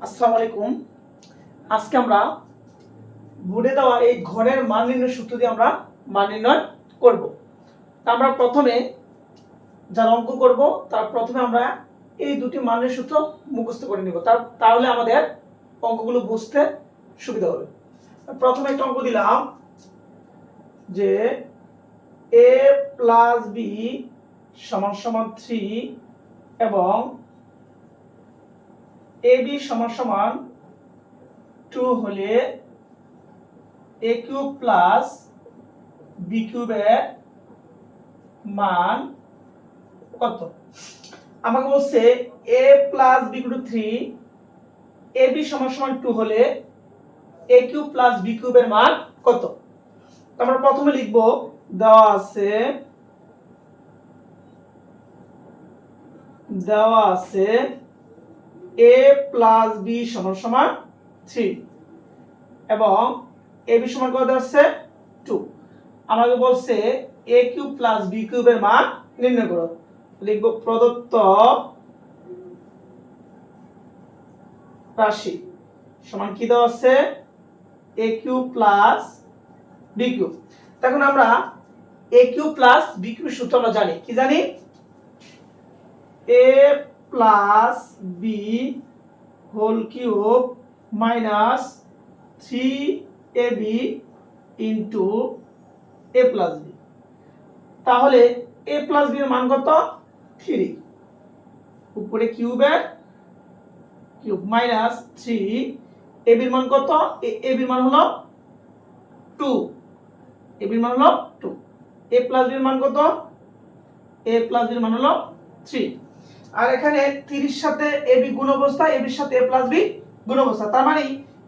আসসালামু আলাইকুম। আজকে আমরা বোর্ডে দেওয়া এই ঘরের মান নির্ণয় সূত্র দিয়ে আমরা মান নির্ণয় করব। আমরা প্রথমে যারা অঙ্ক করব তার প্রথমে আমরা এই দুটি মান নির্ণয় সূত্র মুখস্থ করে নিব, তাহলে আমাদের অঙ্কগুলো বুঝতে সুবিধা হবে। প্রথমে একটা অঙ্ক দিলাম যে a প্লাস বি সমান সমান 3 এবং ab সমান সমান 2 হলে a কিউব প্লাস b কিউবের মান কত? আমাকে বলছে a plus b equal to 3, ab সমান সমান 2 হলে a কিউব প্লাস b কিউবের মান কত? তো আমরা প্রথমে লিখব দেওয়া আছে a প্লাস b সমান সমান 3 এবং ab সমান কত আছে 2। আমাকে বলছে a কিউব প্লাস b কিউবের মান নির্ণয় করো। লিখব প্রদত্ত রাশি সমান কি দেওয়া আছে a cube plus b cube. এখন আমরা a কিউব প্লাস b কিউবের সূত্র আমরা জানি, কি জানি? a plus b whole cube minus 3ab into a plus b। তাহলে a প্লাস b এর মান কত? 3, উপরে কিউবের কিউব মাইনাস 3, ab এর মান কত? ab এর মান হলো 2, ab এর মান হলো 2, a প্লাস b এর মান কত? a প্লাস b এর মান হলো 3। আর এখানে 3 এর সাথে ab গুণ অবস্থা, ab এর সাথে a প্লাস b গুণ অবস্থা, তার মানে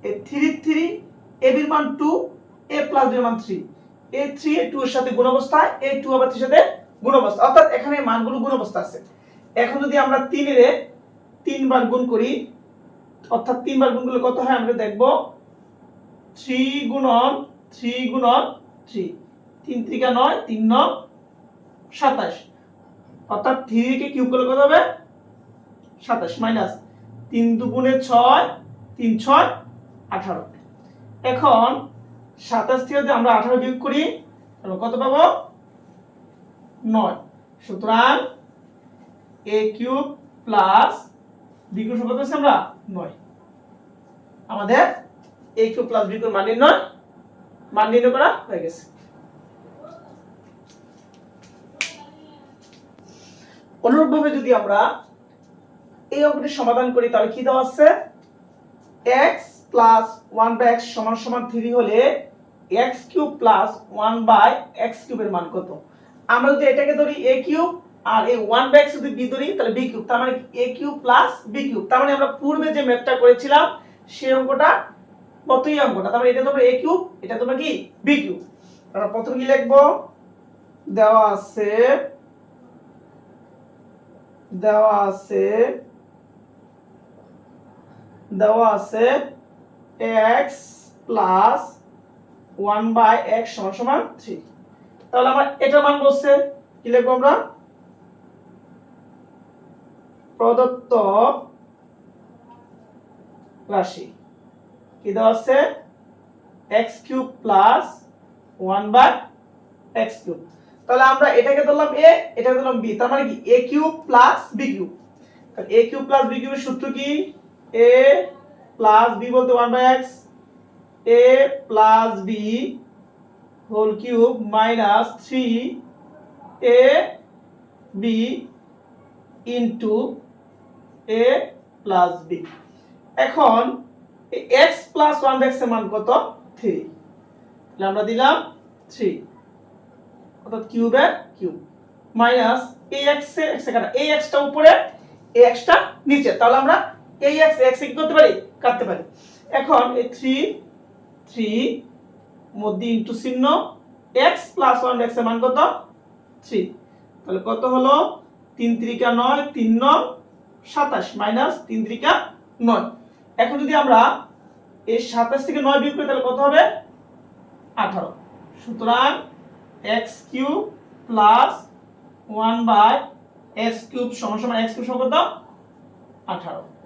এই 3 ab এর মান 2, a প্লাস b এর মান 3, এই 3 এ 2 এর সাথে গুণ অবস্থা, এই 2 আবার 3 এর সাথে গুণ অবস্থা, অর্থাৎ এখানে মানগুলো গুণ অবস্থা আছে। এখন যদি আমরা 3 এর 3 বার গুণ করি, অর্থাৎ 3 বার গুণ করলে কত হয় আমরা দেখব 3 গুণন 3 গুণন 3, 3 3 9, 3 9 27, অর্থাৎ 3 কে কিউব করলে কত হবে 27 মাইনাস 3 দুগুণে 6, 3 6 18। এখন 27 থেকে যদি আমরা 18 বিয়োগ করি তাহলে কত পাবো 9। সুতরাং a cube plus b cube কত আছে আমরা 9। আমাদের a cube plus b cube মান নির্ণয় করা হয়ে গেছে। অনুরূপভাবে যদি আমরা এই অঙ্কটি সমাধান করি তাহলে কি দেওয়া আছে x প্লাস 1/x সমান সমান 3 হলে x কিউব প্লাস 1/x কিউবের মান কত? আমরা যদি এটাকে ধরি a কিউব আর এই 1/x যদি b ধরি তাহলে b কিউব, তার মানে a cube plus b cube, তার মানে আমরা পূর্বে যে ম্যাথটা করেছিলাম সেই অঙ্কটা মতই অঙ্কটা, তার মানে এটা তোমরা a কিউব, এটা তোমরা কি b কিউব। আমরা প্রথমে কি লিখব দেওয়া আছে x প্লাস 1/x সমান সমান 3। তাহলে আমরা এটার মান বলছে কি লিখব আমরা প্রদত্ত রাশি কি দেওয়া আছে x cube plus 1/x cube. তাহলে আমরা এটাকে ধরলাম a, এটাকে ধরলাম b, তার মানে কি a cube plus b cube. তাহলে a কিউব প্লাস b কিউবের সূত্র কি a প্লাস b বলতে 1/x, a plus b whole cube minus 3a b into a plus b। এখন x প্লাস 1/x এর মান কত 3, তাহলে আমরা দিলাম 3, অর্থাৎ কিউবের কিউব মাইনাস এই x এর x কাটা, এই x টা উপরে এই x টা নিচে, তাহলে আমরা এই x এ কি করতে পারি কাটতে পারি। এখন এই 3 মধ্যে ইনটু চিহ্ন x প্লাস 1/x এর মান কত 3, তাহলে কত হলো 3 3 9, 3 9 27 মাইনাস 3 3 9। এখন যদি আমরা এই 27 থেকে 9 বিয়োগ করি তাহলে কত হবে 18। সুতরাং x cube plus 1/x cube সমান সমান x কিউব সমান কত 18।